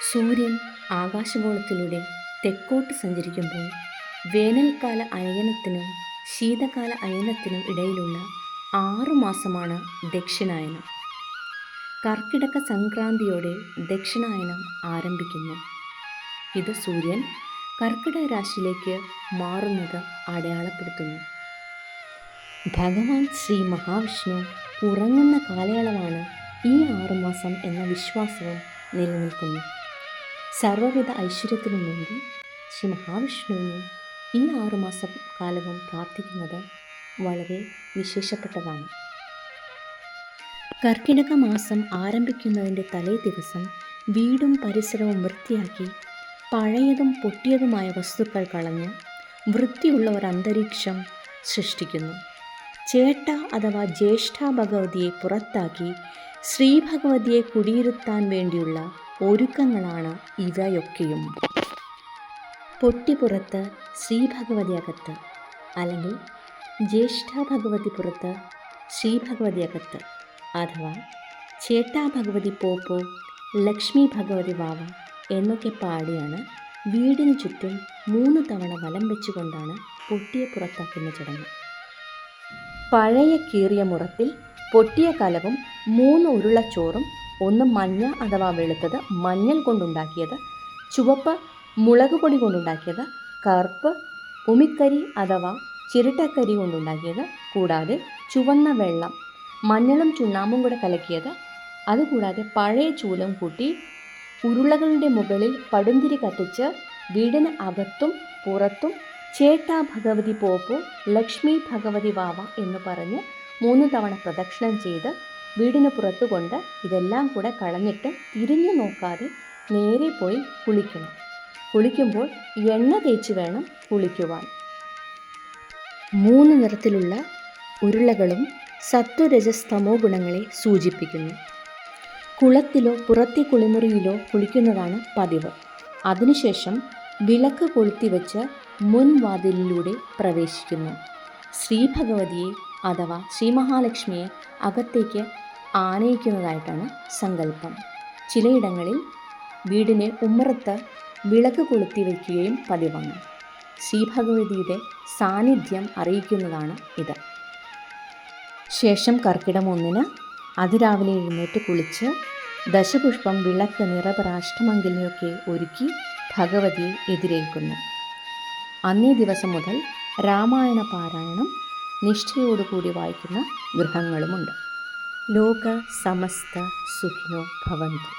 സൂര്യൻ ആകാശഗോളത്തിലൂടെ തെക്കോട്ട് സഞ്ചരിക്കുമ്പോൾ വേനൽക്കാല അയനത്തിനും ശീതകാല അയനത്തിനും ഇടയിലുള്ള 6 മാസമാണ് ദക്ഷിണായനം. കർക്കിടക സംക്രാന്തിയോടെ ദക്ഷിണായനം ആരംഭിക്കുന്നു. ഇത് സൂര്യൻ കർക്കിടക രാശിയിലേക്ക് മാറുന്നത് അടയാളപ്പെടുത്തുന്നു. ഭഗവാൻ ശ്രീ മഹാവിഷ്ണു ഉറങ്ങുന്ന കാലയളവാണ് ഈ 6 മാസം എന്ന വിശ്വാസവും നിലനിൽക്കുന്നു. സർവ്വവിധ ഐശ്വര്യത്തിനും വേണ്ടി ശ്രീ മഹാവിഷ്ണുവിനെ ഈ 6 മാസം കാലവും പ്രാർത്ഥിക്കുന്നത് വളരെ വിശേഷപ്പെട്ടതാണ്. കർക്കിടക മാസം ആരംഭിക്കുന്നതിൻ്റെ തലേ ദിവസം വീടും പരിസരവും വൃത്തിയാക്കി പഴയതും പൊട്ടിയതുമായ വസ്തുക്കൾ കളഞ്ഞ് വൃത്തിയുള്ള ഒരു അന്തരീക്ഷം സൃഷ്ടിക്കുന്നു. ചേട്ട അഥവാ ജ്യേഷ്ഠ ഭഗവതിയെ പുറത്താക്കി ശ്രീ ഭഗവതിയെ കുടിയിരുത്താൻ വേണ്ടിയുള്ള ഒരുക്കങ്ങളാണ് ഇവയൊക്കെയും. പൊട്ടിപ്പുറത്ത് ശ്രീ ഭഗവതി അകത്ത്, അല്ലെങ്കിൽ ജ്യേഷ്ഠ ഭഗവതി പുറത്ത് ശ്രീ ഭഗവതി അകത്ത്, അഥവാ ചേട്ടാ ഭഗവതി പോപ്പോ, ലക്ഷ്മി ഭഗവതി വാവ എന്നൊക്കെ പാടിയാണ് വീടിന് ചുറ്റും 3 തവണ വലം വെച്ചുകൊണ്ടാണ് പൊട്ടിയെ പുറത്താക്കുന്ന ചടങ്ങ്. പഴയ കീറിയ മുറത്തിൽ പൊട്ടിയ കലവും 3 ഉരുളച്ചോറും, ഒന്ന് മഞ്ഞ അഥവാ വെളുത്തത് മഞ്ഞൾ കൊണ്ടുണ്ടാക്കിയത്, ചുവപ്പ് മുളക് പൊടി കൊണ്ടുണ്ടാക്കിയത്, കറുപ്പ് ഉമിക്കരി അഥവാ ചിരട്ടക്കരി കൊണ്ടുണ്ടാക്കിയത്, കൂടാതെ ചുവന്ന വെള്ളം മഞ്ഞളും ചുണ്ണാമ്പും കൂടെ കലക്കിയത്, അതുകൂടാതെ പഴയ ചൂലം കൂട്ടി ഉരുളകളുടെ മുകളിൽ പടുന്തിരി കത്തിച്ച് വീടിന് അകത്തും പുറത്തും ചേട്ടാ ഭഗവതി പോപ്പോ, ലക്ഷ്മി ഭഗവതി വാവ എന്ന് പറഞ്ഞ് 3 തവണ പ്രദക്ഷിണം ചെയ്ത് വീടിന് പുറത്തു കൊണ്ട് ഇതെല്ലാം കൂടെ കളഞ്ഞിട്ട് തിരിഞ്ഞു നോക്കാതെ നേരെ പോയി കുളിക്കണം. കുളിക്കുമ്പോൾ എണ്ണ തേച്ച് വേണം കുളിക്കുവാൻ. 3 നിറത്തിലുള്ള ഉരുളകളും സത്വരജസ്തമോ ഗുണങ്ങളെ സൂചിപ്പിക്കുന്നു. കുളത്തിലോ പുറത്തെ കുളിമുറിയിലോ കുളിക്കുന്നതാണ് പതിവ്. അതിനുശേഷം വിളക്ക് കൊളുത്തിവെച്ച് മുൻവാതിലിലൂടെ പ്രവേശിക്കുന്നു. ശ്രീ ഭഗവതിയെ അഥവാ ശ്രീ മഹാലക്ഷ്മിയെ അകത്തേക്ക് ആനയിക്കുന്നതായിട്ടാണ് സങ്കല്പം. ചിലയിടങ്ങളിൽ വീടിനെ ഉമ്മറത്ത് വിളക്ക് കൊളുത്തി വയ്ക്കുകയും പതിവാണ്. ശ്രീ ഭഗവതിയുടെ സാന്നിധ്യം അറിയിക്കുന്നതാണ് ഇത്. ശേഷം കർക്കിടകം 1 അതിരാവിലെ എഴുന്നേറ്റ് കുളിച്ച് ദശപുഷ്പം, വിളക്ക്, നിറപറാഷ്ടമംഗലിയൊക്കെ ഒരുക്കി ഭഗവതിയെ എതിരേൽക്കുന്നു. അന്നേ ദിവസം മുതൽ രാമായണ പാരായണം നിഷ്ഠയോടുകൂടി വായിക്കുന്ന ഗൃഹങ്ങളുമുണ്ട്. ലോക സമസ്ത സുഖിനോ ഭവന്തു.